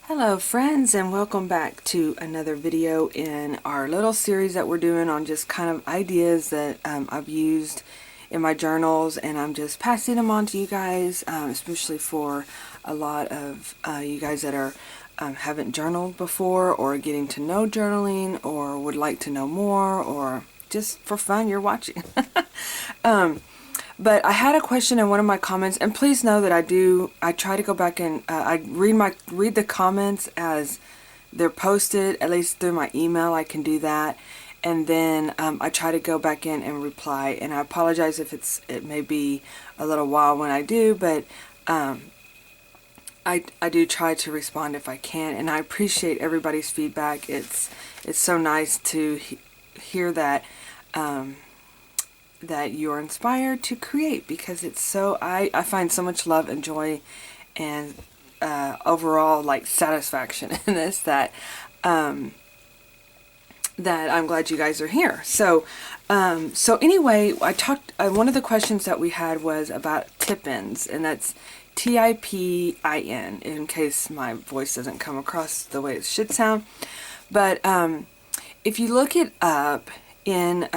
Hello friends, and welcome back to another video in our little series that we're doing on just kind of ideas that I've used in my journals, and I'm just passing them on to you guys, especially for a lot of you guys that are haven't journaled before, or getting to know journaling, or would like to know more, or just for fun you're watching. But I had a question in one of my comments, and please know that I try to go back and I read the comments as they're posted, at least through my email. I can do that, and then I try to go back in and reply. And I apologize if it may be a little while when I do, but I do try to respond if I can, and I appreciate everybody's feedback. It's so nice to hear that. That you're inspired to create, because it's so I find so much love and joy and overall like satisfaction in this that that I'm glad you guys are here. So anyway, one of the questions that we had was about tip-ins, and that's TIPIN, in case my voice doesn't come across the way it should sound. But if you look it up in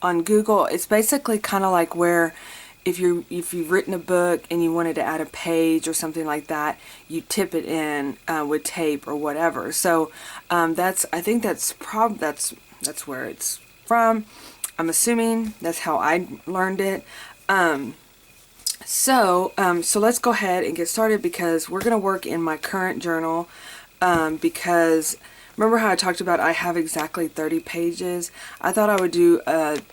on Google, it's basically kind of like where if you've written a book and you wanted to add a page or something like that, you tip it in with tape or whatever. So I think that's where it's from. I'm assuming that's how I learned it. So let's go ahead and get started, because we're gonna work in my current journal, because remember how I talked about I have exactly 30 pages? I thought I would do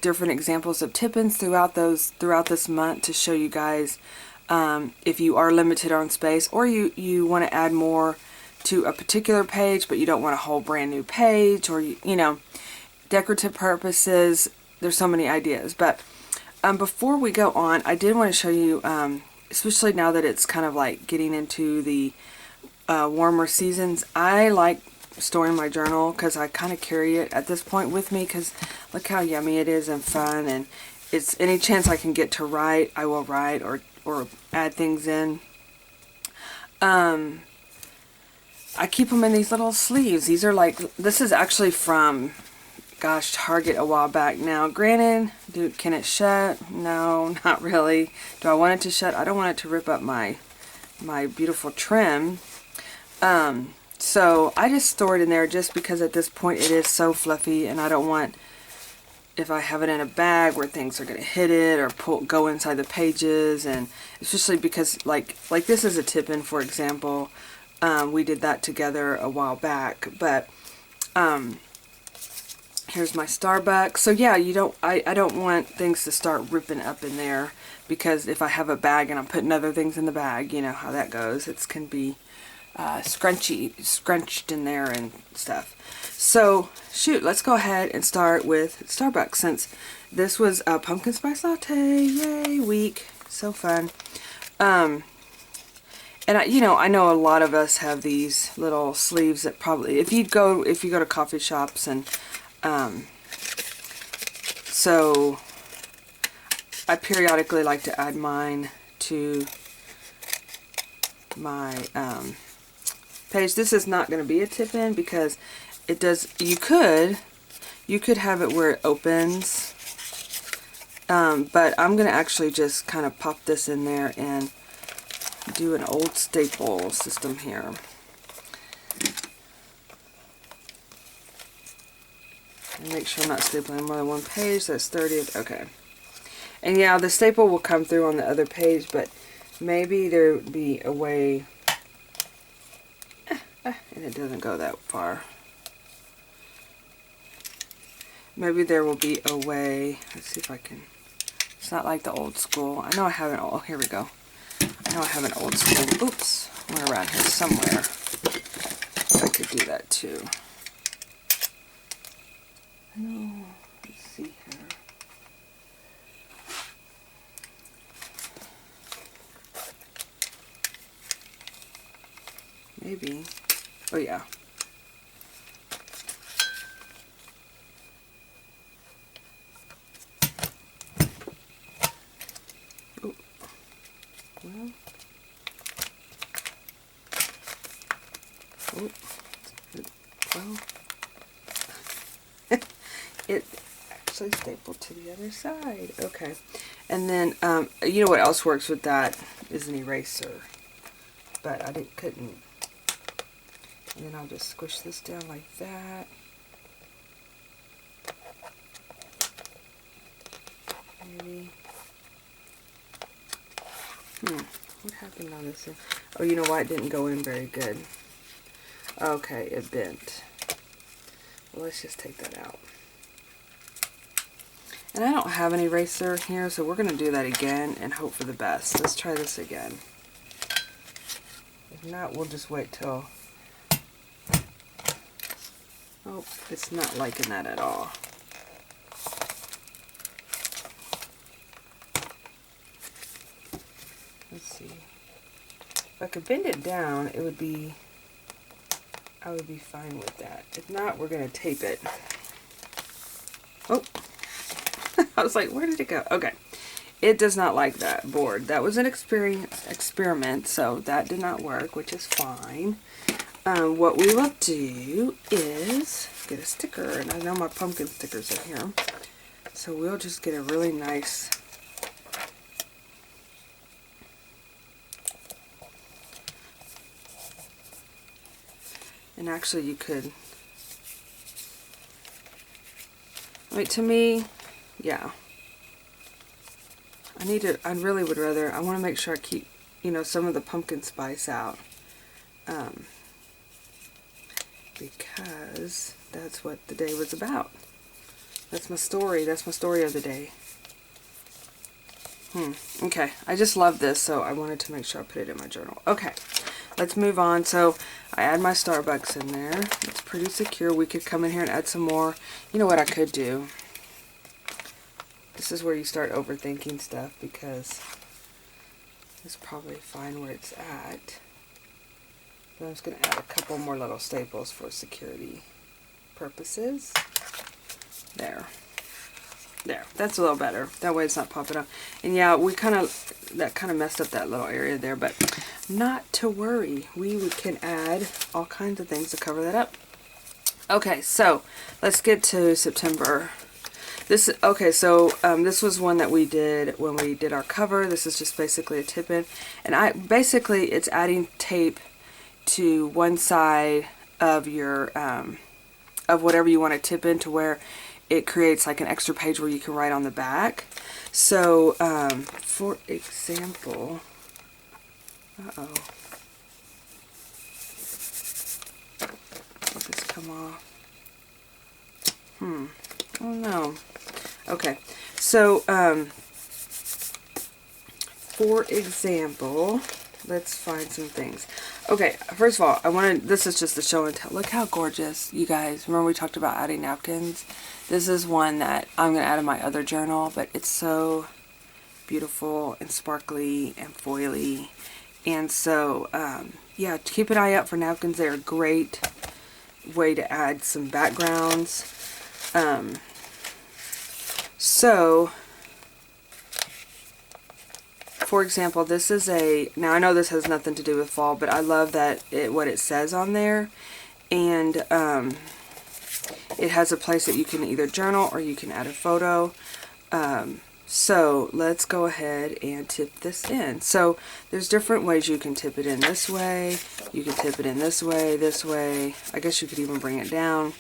different examples of tip-ins throughout this month to show you guys if you are limited on space, or you want to add more to a particular page but you don't want a whole brand new page, or you know, decorative purposes. There's so many ideas. But before we go on, I did want to show you, especially now that it's kind of like getting into the warmer seasons, I like storing my journal because I kind of carry it at this point with me, because look how yummy it is and fun, and it's any chance I can get to write, I will write or add things in. I keep them in these little sleeves. These are like, this is actually from, gosh, Target a while back. Now granted, can it shut? No, not really. Do I want it to shut? I don't want it to rip up my beautiful trim. So I just store it in there just because at this point it is so fluffy, and I don't want, if I have it in a bag, where things are going to hit it or go inside the pages, and especially because like this is a tip-in, for example. We did that together a while back, but here's my Starbucks. So yeah, I don't want things to start ripping up in there, because if I have a bag and I'm putting other things in the bag, you know how that goes. It can be scrunched in there and stuff. So shoot, let's go ahead and start with Starbucks, since this was a pumpkin spice latte, yay, week, so fun. And I know a lot of us have these little sleeves that probably, if you go to coffee shops, and so I periodically like to add mine to my page. This is not going to be a tip-in, because it does, you could have it where it opens, but I'm going to actually just kind of pop this in there and do an old staple system here. And make sure I'm not stapling more than one page. That's 30th. Okay. And yeah, the staple will come through on the other page, but maybe there would be a way, and it doesn't go that far. Maybe there will be a way. Let's see if I can. It's not like the old school. I know I have an old. Here we go. I know I have an old school. Oops, we're around here somewhere. I could do that too. No. Let's see here. Maybe. Oh yeah. Oh. Well. Oh, well, it actually stapled to the other side. Okay. And then, you know what else works with that is an eraser. But I couldn't. And then I'll just squish this down like that. Maybe. What happened on this? Oh, you know why it didn't go in very good? Okay, it bent. Well, let's just take that out. And I don't have an eraser here, so we're going to do that again and hope for the best. Let's try this again. If not, we'll just wait till... Oh, it's not liking that at all. Let's see. If I could bend it down, it would be... I would be fine with that. If not, we're going to tape it. Oh. I was like, where did it go? Okay. It does not like that board. That was an experiment, so that did not work, which is fine. What we will do is get a sticker, and I know my pumpkin stickers are here. So we'll just get a really nice... And actually you could... I mean, to me, yeah. I really would rather, I want to make sure I keep, you know, some of the pumpkin spice out. Because that's what the day was about. That's my story. That's my story of the day. Okay. I just love this, so I wanted to make sure I put it in my journal. Okay. Let's move on. So I add my Starbucks in there. It's pretty secure. We could come in here and add some more. You know what I could do? This is where you start overthinking stuff because it's probably fine where it's at. But I'm just going to add a couple more little staples for security purposes. There. There. That's a little better. That way it's not popping up. And yeah, that kind of messed up that little area there, but not to worry. We can add all kinds of things to cover that up. Okay, so let's get to September. This was one that we did when we did our cover. This is just basically a tip-in. And it's adding tape to one side of your, of whatever you want to tip in to where it creates like an extra page where you can write on the back. So, for example, let this come off. Oh no. Okay, so, for example, let's find some things. Okay, first of all, this is just the show and tell. Look how gorgeous, you guys. Remember we talked about adding napkins? This is one that I'm going to add in my other journal, but it's so beautiful and sparkly and foily. And so, yeah, keep an eye out for napkins. They're a great way to add some backgrounds. So, for example, this is now I know this has nothing to do with fall, but I love that what it says on there. And it has a place that you can either journal or you can add a photo. So let's go ahead and tip this in. So there's different ways you can tip it in. This way, you can tip it in this way. I guess you could even bring it down.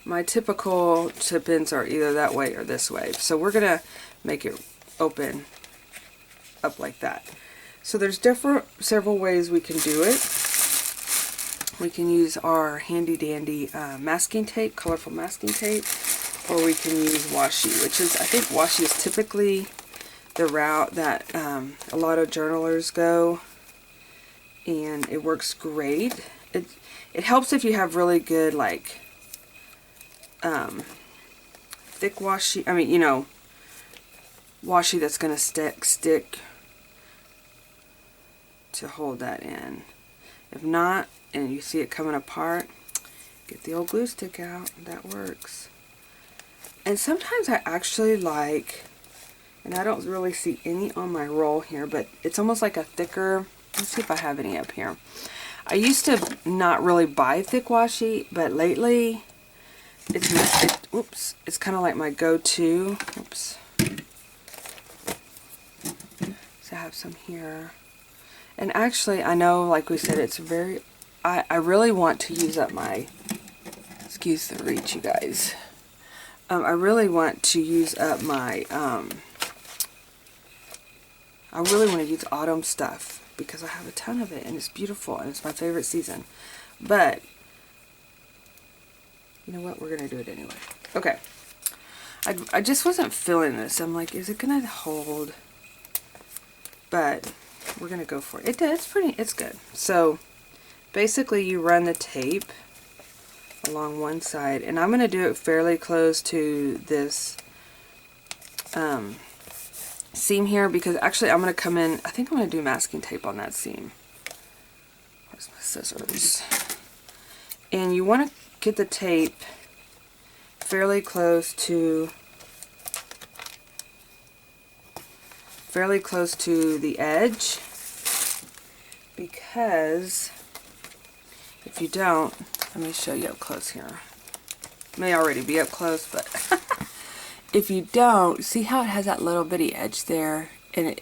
My typical tip-ins are either that way or this way. So we're going to make it open up like that. So there's several ways we can do it. We can use our handy dandy masking tape, colorful masking tape, or we can use washi, which is, I think washi is typically the route that a lot of journalers go, and it works great. It helps if you have really good, like, thick washi, I mean, you know, washi that's going to stick to hold that in. If not, and you see it coming apart, get the old glue stick out. That works. And sometimes I actually like, and I don't really see any on my roll here, but it's almost like a thicker, let's see if I have any up here. I used to not really buy thick washi, but lately it's kind of like my go-to. Oops. So I have some here. And actually, I know, like we said, it's very, I really want to use up my, excuse the reach, you guys. I really want to use up my, I really want to use autumn stuff because I have a ton of it and it's beautiful and it's my favorite season. But, you know what, we're going to do it anyway. Okay. I just wasn't feeling this. I'm like, is it going to hold? But we're going to go for it. It does. It's good. So basically you run the tape along one side, and I'm going to do it fairly close to this seam here, because actually I'm going to come in, I think I'm going to do masking tape on that seam. Where's my scissors? And you want to get the tape fairly close to the edge, because if you don't, let me show you up close here. It may already be up close, but if you don't, see how it has that little bitty edge there, and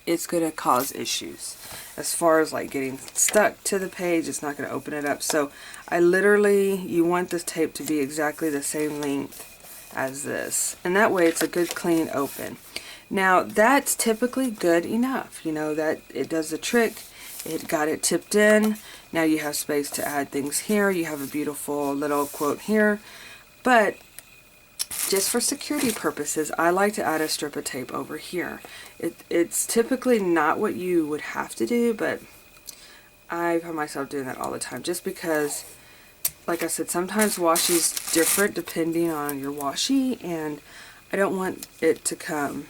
it's going to cause issues as far as like getting stuck to the page. It's not going to open it up. So you want this tape to be exactly the same length as this, and that way it's a good clean open. Now that's typically good enough, you know, that it does the trick. It got it tipped in. Now you have space to add things here. You have a beautiful little quote here. But just for security purposes, I like to add a strip of tape over here. It's typically not what you would have to do, but I find myself doing that all the time, just because, like I said, sometimes washi's different depending on your washi, and I don't want it to come,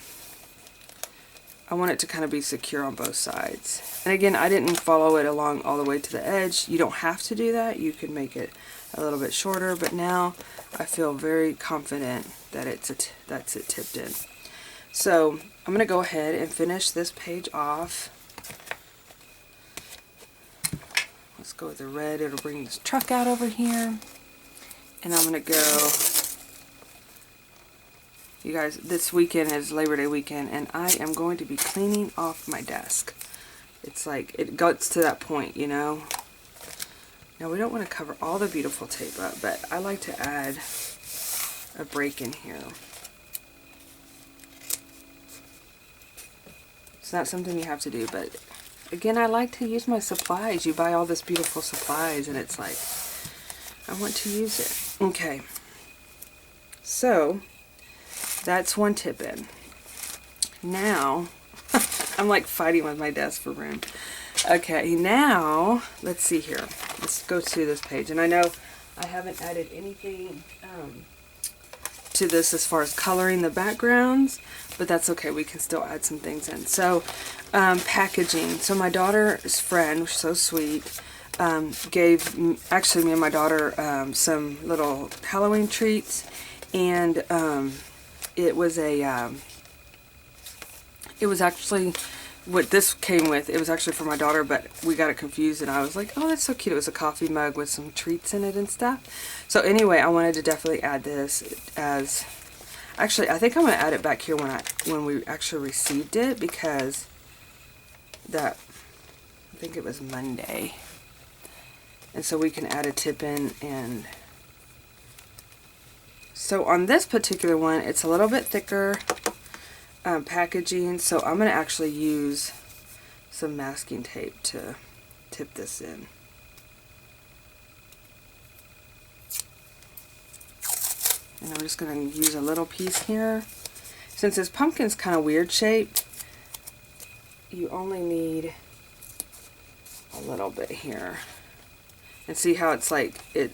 I want it to kind of be secure on both sides. And again, I didn't follow it along all the way to the edge. You don't have to do that. You can make it a little bit shorter, but now I feel very confident that that's it tipped in. So I'm going to go ahead and finish this page off. Let's go with the red. It'll bring this truck out over here. And I'm going to go, you guys, this weekend is Labor Day weekend, and I am going to be cleaning off my desk. It's like, it gets to that point, you know. Now we don't want to cover all the beautiful tape up, but I like to add a break in here. It's not something you have to do, but again, I like to use my supplies. You buy all this beautiful supplies, and it's like, I want to use it. Okay, so that's one tip in. Now, I'm like fighting with my desk for room. Okay, now, let's see here. Let's go to this page. And I know I haven't added anything to this as far as coloring the backgrounds, but that's okay. We can still add some things in. So, packaging. So my daughter's friend, which is so sweet, gave, actually me and my daughter, some little Halloween treats. And it was actually, what this came with, it was actually for my daughter, but we got it confused, and I was like, oh, that's so cute. It was a coffee mug with some treats in it and stuff. So anyway, I wanted to definitely add this as, actually, I think I'm going to add it back here when we actually received it, because I think it was Monday. And so we can add a tip in. And so on this particular one, it's a little bit thicker packaging, so I'm going to actually use some masking tape to tip this in. And I'm just going to use a little piece here. Since this pumpkin's kind of weird shaped, you only need a little bit here. And see how it's like, it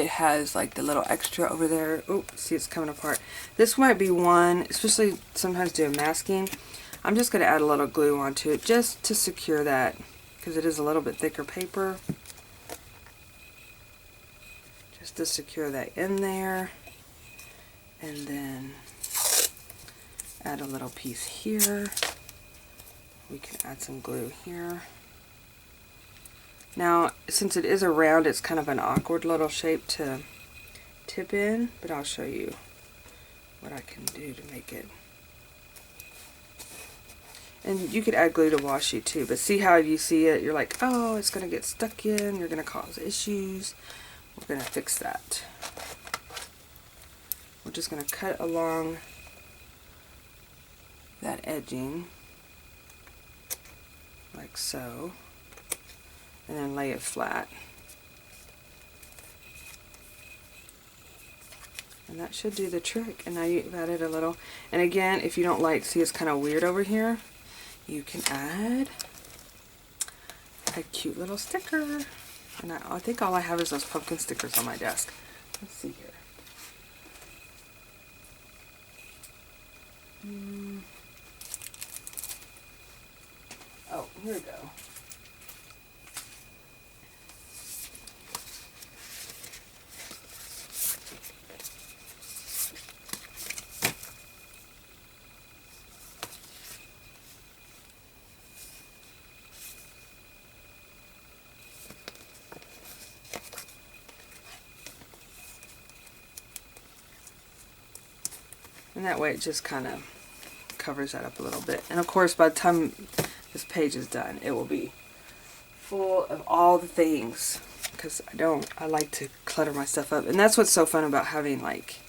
has like the little extra over there. Oh, see, it's coming apart. This might be one, especially sometimes doing masking. I'm just going to add a little glue onto it just to secure that, because it is a little bit thicker paper. Just to secure that in there. And then add a little piece here. We can add some glue here. Now, since it is a round, it's kind of an awkward little shape to tip in, but I'll show you what I can do to make it. And you could add glue to washi too, but see how you see it, you're like, oh, it's going to get stuck in, you're going to cause issues. We're going to fix that. We're just going to cut along that edging, like so, and then lay it flat. And that should do the trick. And now you've added a little, and again, if you don't like, see it's kind of weird over here, you can add a cute little sticker. And I think all I have is those pumpkin stickers on my desk. Let's see here. Oh, here we go. And that way it just kind of covers that up a little bit. And of course, by the time this page is done, it will be full of all the things, because I like to clutter my stuff up. And that's what's so fun about having, like,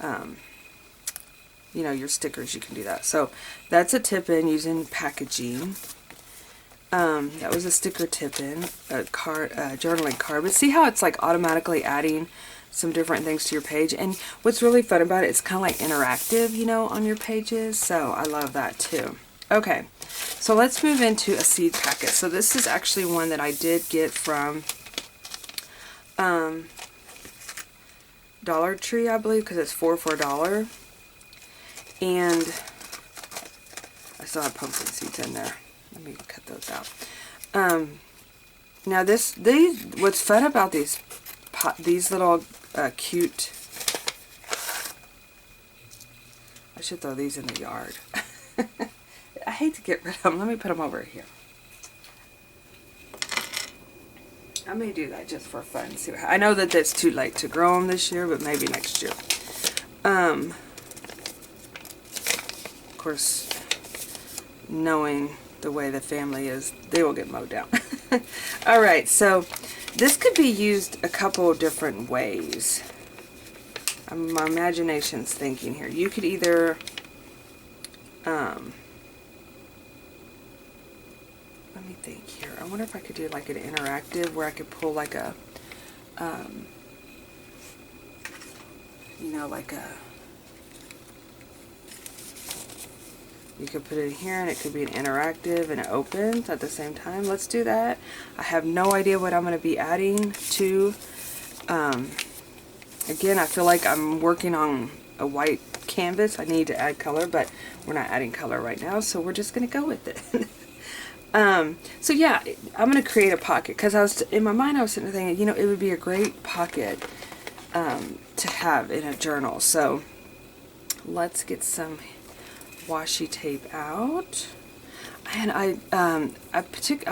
you know, your stickers. You can do that. So that's a tip-in using packaging. That was a sticker tip-in, a card, journaling card. But see how it's like automatically adding some different things to your page. And what's really fun about it, it's kind of like interactive, you know, on your pages. So I love that too. Okay, so let's move into a seed packet. So this is actually one that I did get from Dollar Tree, I believe, because it's 4 for $1. And I still have pumpkin seeds in there. Let me cut those out. Now what's fun about these little cute, I should throw these in the yard. I hate to get rid of them. Let me put them over here. I may do that just for fun. See, I know that it's too late to grow them this year, but maybe next year. Of course, knowing the way the family is, they will get mowed down. Alright, so this could be used a couple of different ways. My imagination's thinking here. You could either, let me think here. I wonder if I could do like an interactive where I could pull like a, you know, like a, you could put it in here and it could be an interactive and it opens at the same time. Let's do that. I have no idea what I'm going to be adding to. Again, I feel like I'm working on a white canvas. I need to add color, but we're not adding color right now, so we're just going to go with it. So yeah, I'm going to create a pocket because in my mind I was sitting there thinking, you know, it would be a great pocket to have in a journal. So let's get some washi tape out. And I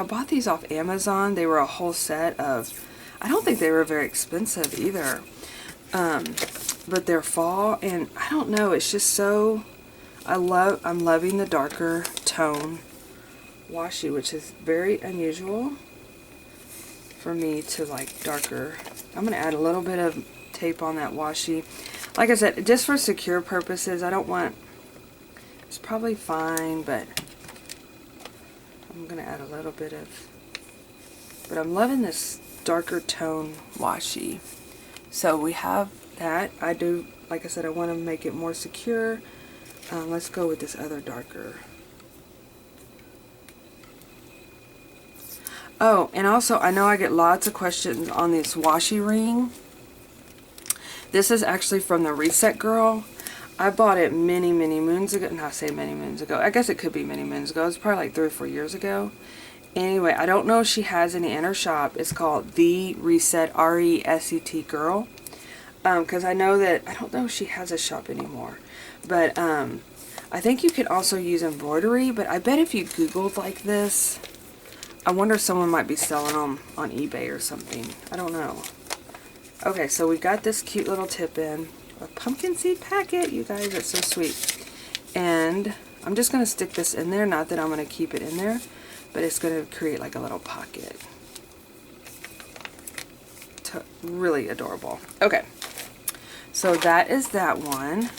bought these off Amazon. They were a whole set of, I don't think they were very expensive either. But they're fall, and I don't know, it's just so, I'm loving the darker tone washi, which is very unusual for me to like darker. I'm going to add a little bit of tape on that washi. Like I said, just for secure purposes. I don't want, it's probably fine, but I'm going to add a little bit of, but I'm loving this darker tone washi. So we have that. I do, like I said, I want to make it more secure. Let's go with this other darker. Oh, and also I know I get lots of questions on this Washi Ring. This is actually from the Reset Girl. I bought it many moons ago. Not say many moons ago. I guess it could be many moons ago. It's probably like 3 or 4 years ago. Anyway, I don't know if she has any in her shop. It's called The Reset, R-E-S-E-T Girl. Because I know that, I don't know if she has a shop anymore. But I think you could also use embroidery. But I bet if you Googled like this, I wonder if someone might be selling them on eBay or something. I don't know. Okay, so we got this cute little tip in. A pumpkin seed packet. You guys, it's so sweet. And I'm just going to stick this in there. Not that I'm going to keep it in there, but it's going to create like a little pocket. Really adorable. Okay, so that is that one.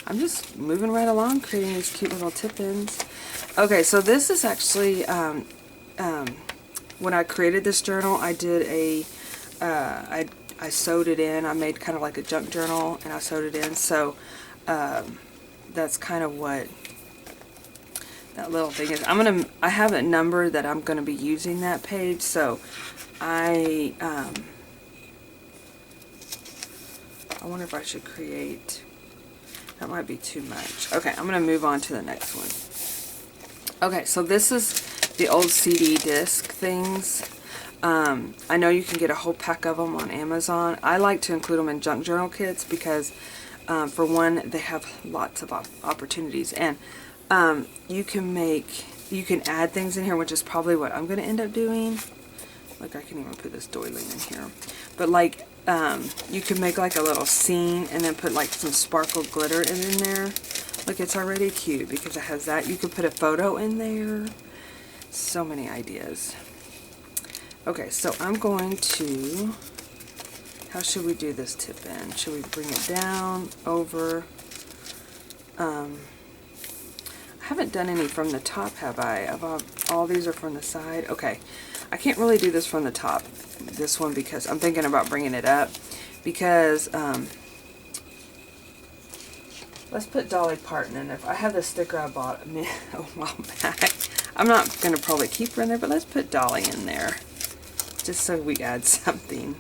I'm just moving right along, creating these cute little tip-ins. Okay, so this is actually, when I created this journal, I did a, I sewed it in. I made kind of like a junk journal, and I sewed it in. So that's kind of what that little thing is. I have a number that I'm gonna be using that page. So I wonder if I should create. That might be too much. Okay, I'm gonna move on to the next one. Okay, so this is the old CD disc things. I know you can get a whole pack of them on Amazon. I like to include them in junk journal kits because, for one, they have lots of opportunities, and you can add things in here, which is probably what I'm going to end up doing. Like, I can even put this doily in here, but like, you can make like a little scene and then put like some sparkle glitter in there. Look, it's already cute because it has that. You could put a photo in there. So many ideas. Okay, so I'm going to, how should we do this tip in? Should we bring it down, over? I haven't done any from the top, have I? All these are from the side. Okay, I can't really do this from the top, this one, because I'm thinking about bringing it up. Because, let's put Dolly Parton in. If I have this sticker I bought a while back, I'm not going to probably keep her in there, but let's put Dolly in there. Just so we add something.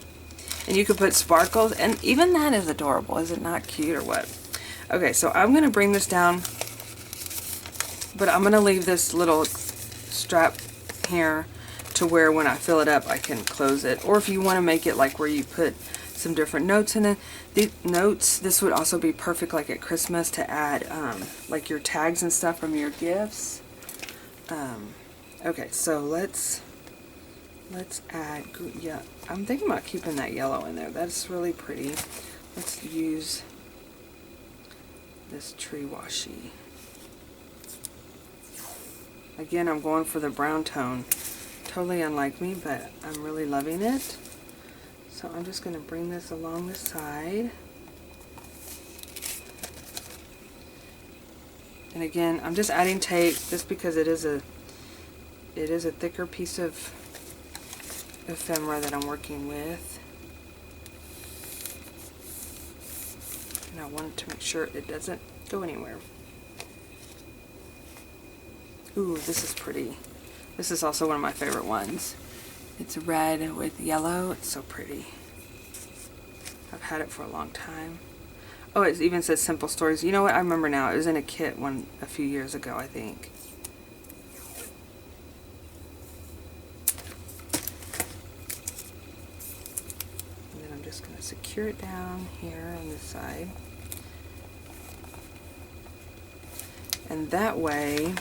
And you could put sparkles, and even that is adorable. Is it not cute or what? Okay, so I'm going to bring this down, but I'm going to leave this little strap here to where when I fill it up I can close it. Or if you want to make it like where you put some different notes in it. The notes, this would also be perfect like at Christmas to add like your tags and stuff from your gifts. Okay, so let's add, yeah, I'm thinking about keeping that yellow in there. That's really pretty. Let's use this tree washi. Again, I'm going for the brown tone. Totally unlike me, but I'm really loving it. So I'm just going to bring this along the side. And again, I'm just adding tape just because it is a thicker piece of ephemera that I'm working with, and I wanted to make sure it doesn't go anywhere. Ooh, this is pretty. This is also one of my favorite ones. It's red with yellow. It's so pretty. I've had it for a long time. Oh, it even says Simple Stories. You know what? I remember now. It was in a kit a few years ago, I think. Going to secure it down here on this side, and that way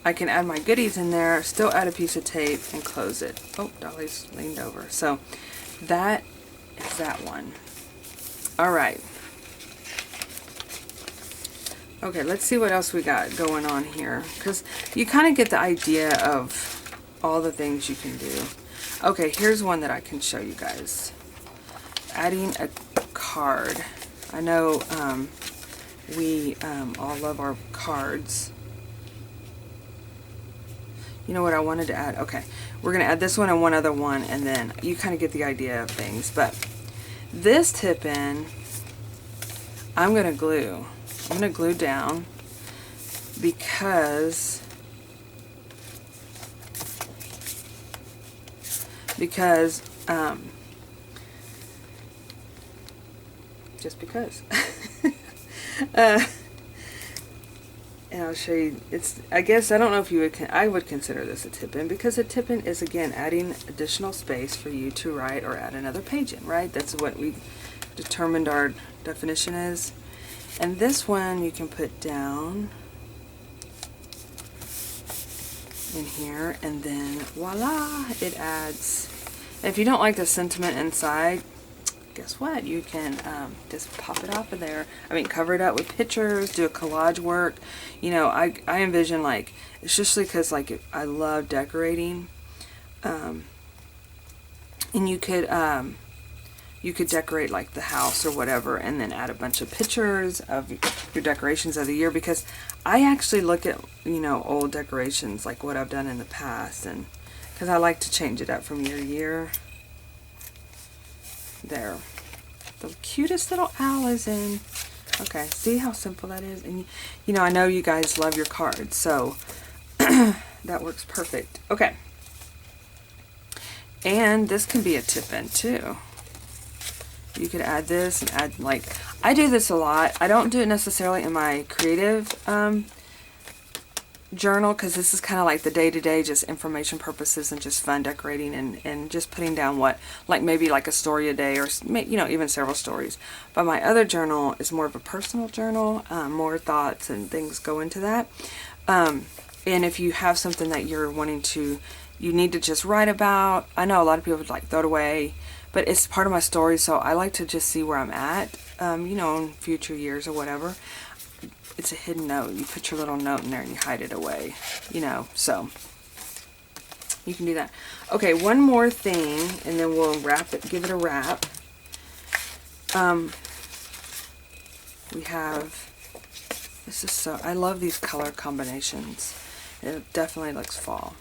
I can add my goodies in there, still add a piece of tape, and close it. Oh, Dolly's leaned over. So that is that one. Alright. Okay, let's see what else we got going on here, because you kind of get the idea of all the things you can do. Okay, here's one that I can show you guys. Adding a card. I know we all love our cards. You know what I wanted to add? Okay, we're going to add this one and one other one, and then you kind of get the idea of things. But this tip in, I'm going to glue. I'm going to glue down because just because. And I'll show you, I guess, I don't know if you would, I would consider this a tip-in, because a tip-in is, again, adding additional space for you to write or add another page in, right? That's what we determined our definition is. And this one you can put down in here, and then voila, it adds. And if you don't like the sentiment inside, guess what? You can just pop it off of there. I mean, cover it up with pictures, do a collage work. You know, I envision, like, especially because, like, I love decorating. And you could decorate, like, the house or whatever, and then add a bunch of pictures of your decorations of the year, because I actually look at, you know, old decorations, like what I've done in the past, and because I like to change it up from year to year. There. The cutest little owl is in. Okay, see how simple that is? And, you know, I know you guys love your cards, so that works perfect. Okay. And this can be a tip-in, too. You could add this and add, like, I do this a lot. I don't do it necessarily in my creative journal, because this is kind of like the day-to-day, just information purposes and just fun decorating, and just putting down what, like, maybe like a story a day, or, you know, even several stories. But my other journal is more of a personal journal. More thoughts and things go into that. And if you have something that you're wanting to, you need to just write about, I know a lot of people would, like, throw it away, but it's part of my story, so I like to just see where I'm at, you know, in future years or whatever. It's a hidden note. You put your little note in there and you hide it away, you know, so you can do that. Okay, one more thing, and then we'll wrap it, give it a wrap. We have, this is so, I love these color combinations. It definitely looks fall.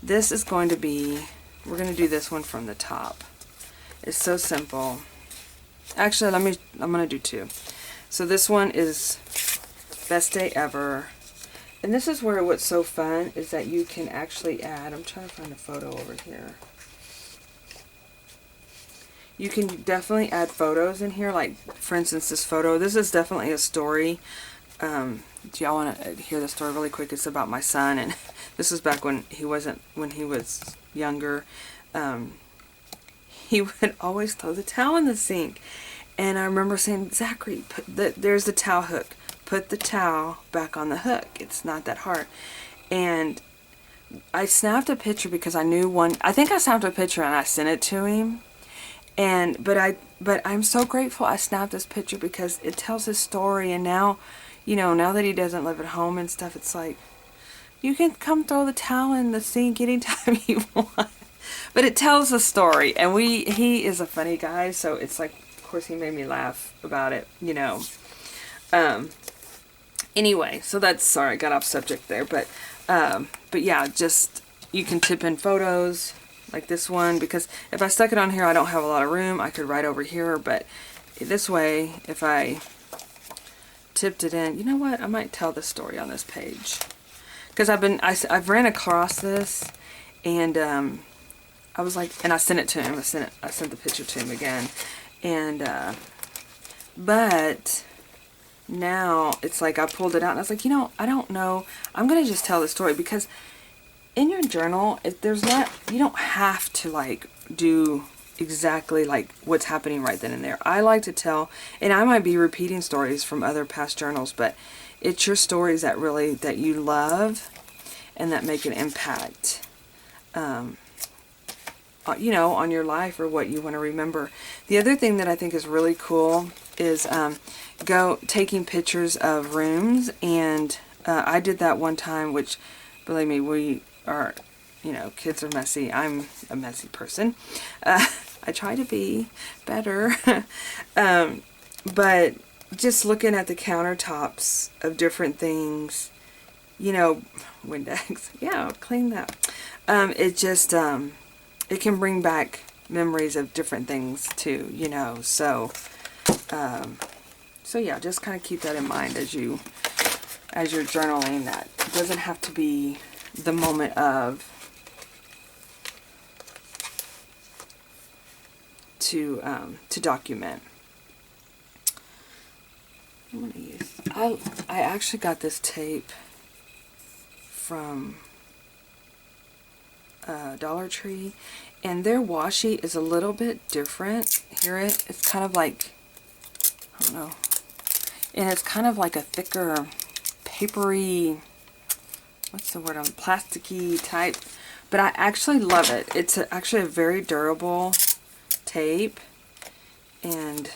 This is going to be, we're going to do this one from the top. It's so simple. Actually, I'm going to do two. So this one is Best Day Ever. And this is where what's so fun is that you can actually add, I'm trying to find a photo over here. You can definitely add photos in here, like, for instance, this photo. This is definitely a story. Do y'all want to hear the story really quick? It's about my son, and this was back when he was younger. He would always throw the towel in the sink. And I remember saying, Zachary, there's the towel hook. Put the towel back on the hook. It's not that hard. And I snapped a picture because I knew I think I snapped a picture and I sent it to him. But I'm so grateful I snapped this picture, because it tells his story. And now, you know, now that he doesn't live at home and stuff, it's like, you can come throw the towel in the sink anytime you want. But it tells the story, and he is a funny guy, so it's like, of course, he made me laugh about it, you know. Anyway, so that's, sorry, I got off subject there, but yeah, just, you can tip in photos like this one, because if I stuck it on here, I don't have a lot of room. I could write over here, but this way, if I tipped it in, you know what, I might tell the story on this page, because I've ran across this, and I was like, and I sent it to him. I sent the picture to him again, and but now it's like I pulled it out and I was like, you know, I don't know. I'm gonna just tell the story, because in your journal, you don't have to, like, do exactly like what's happening right then and there. I like to tell, and I might be repeating stories from other past journals, but it's your stories that you love and that make an impact. You know, on your life, or what you want to remember. The other thing that I think is really cool is taking pictures of rooms, and I did that one time, which, believe me, we are, you know, kids are messy. I'm a messy person. I try to be better. But just looking at the countertops of different things, you know, Windex, yeah, I'll clean that. It just, it can bring back memories of different things too, you know, so yeah, just kind of keep that in mind as you're journaling. That it doesn't have to be the moment to document. I'm gonna use, I actually got this tape from Dollar Tree, and their washi is a little bit different. It's kind of like, I don't know, And it's kind of like a thicker, papery, what's the word, plasticky type. But I actually love it. It's actually a very durable tape. And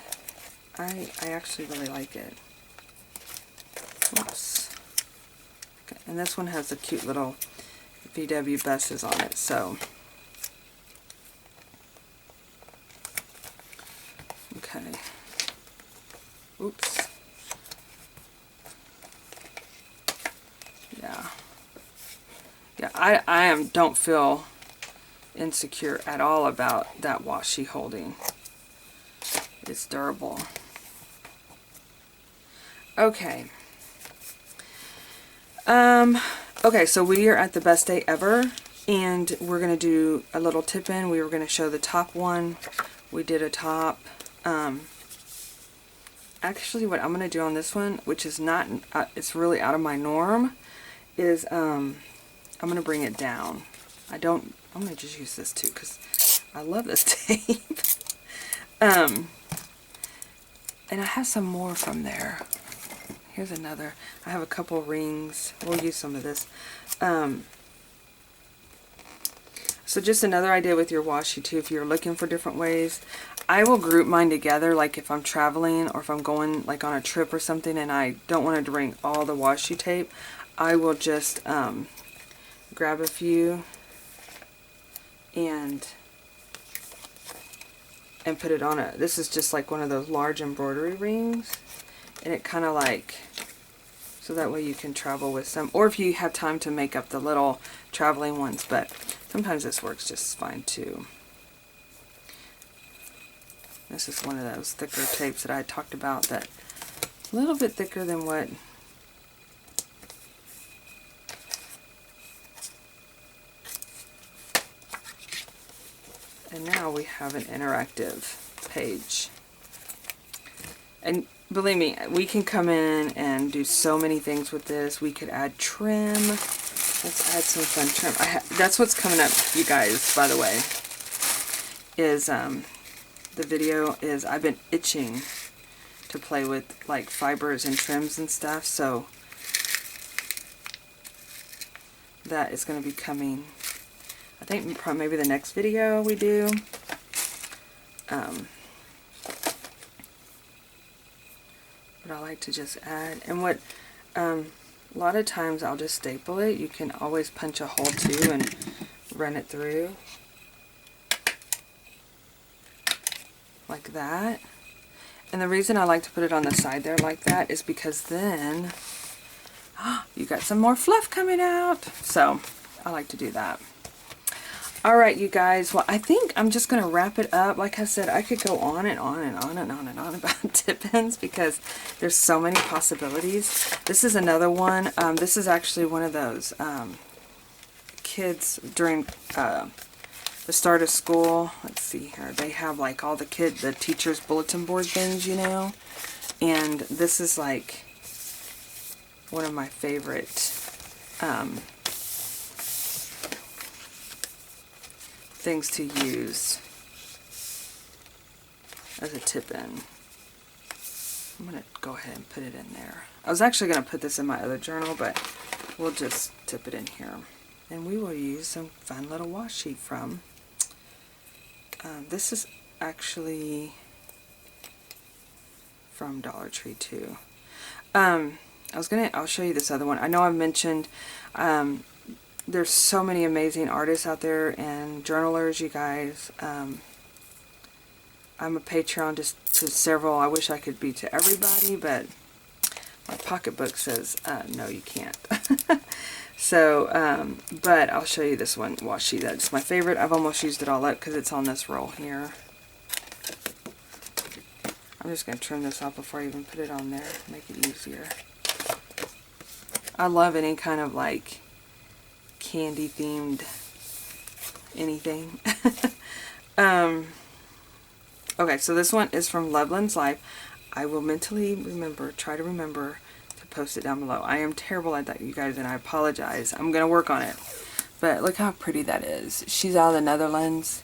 I actually really like it. Oops. Okay. And this one has the cute little VW buses on it. So, okay. Oops. Yeah. Yeah, I don't feel insecure at all about that washi holding. It's durable. Okay. Okay, so we are at the best day ever, and we're going to do a little tip-in. We were going to show the top one. We did a top. Actually, what I'm going to do on this one, which is not, it's really out of my norm, is I'm going to bring it down. I'm going to just use this too, because I love this tape. And I have some more from there. Here's another. I have a couple rings. We'll use some of this. So just another idea with your washi too, if you're looking for different ways. I will group mine together, like if I'm traveling or if I'm going like on a trip or something and I don't want to bring all the washi tape, I will just grab a few and put it on a, this is just like one of those large embroidery rings. And it kind of like, so that way you can travel with some, or if you have time to make up the little traveling ones, but sometimes this works just fine too. This is one of those thicker tapes that I talked about, that a little bit thicker than what and now we have an interactive page. And believe me, we can come in and do so many things with this. We could add trim. Let's add some fun trim. That's what's coming up, you guys, by the way, is the video is I've been itching to play with like fibers and trims and stuff, so that is going to be coming, I think maybe the next video we do. But I like to just add, and what a lot of times I'll just staple it. You can always punch a hole too and run it through like that. And the reason I like to put it on the side there like that is because then you got some more fluff coming out. So I like to do that. Alright, you guys, well, I think I'm just going to wrap it up. Like I said, I could go on and on and on and on and on about tip-ins because there's so many possibilities. This is another one. This is actually one of those kids during the start of school. Let's see here. They have like all the teachers' bulletin board things, you know. And this is like one of my favorite things to use as a tip-in. I'm going to go ahead and put it in there. I was actually going to put this in my other journal, but we'll just tip it in here. And we will use some fun little washi from, this is actually from Dollar Tree too. I'll show you this other one. I know I've mentioned, there's so many amazing artists out there and journalers, you guys. I'm a Patreon to several. I wish I could be to everybody, but my pocketbook says, no, you can't. So, but I'll show you this one, washi. That's my favorite. I've almost used it all up because it's on this roll here. I'm just going to trim this off before I even put it on there, make it easier. I love any kind of like candy themed anything. Okay, so this one is from Loveland's Life. I will mentally try to remember to post it down below. I am terrible at that, you guys, and I apologize. I'm going to work on it. But look how pretty that is. She's out of the Netherlands,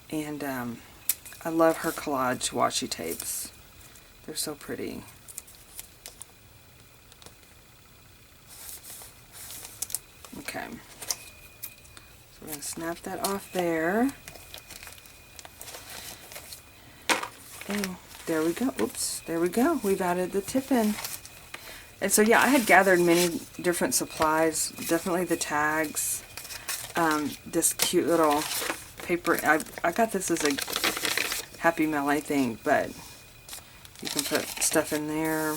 and I love her collage washi tapes. They're so pretty. Okay. So we're going to snap that off there. And there we go. Oops. There we go. We've added the tip in. And so yeah, I had gathered many different supplies. Definitely the tags. This cute little paper. I got this as a Happy Mail, I think, but you can put stuff in there.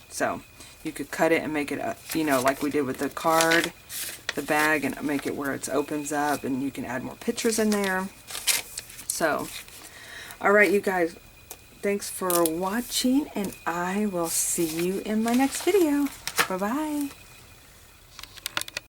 So you could cut it and make it, you know, like we did with the card, the bag, and make it where it opens up, and you can add more pictures in there. So, alright you guys, thanks for watching, and I will see you in my next video. Bye-bye.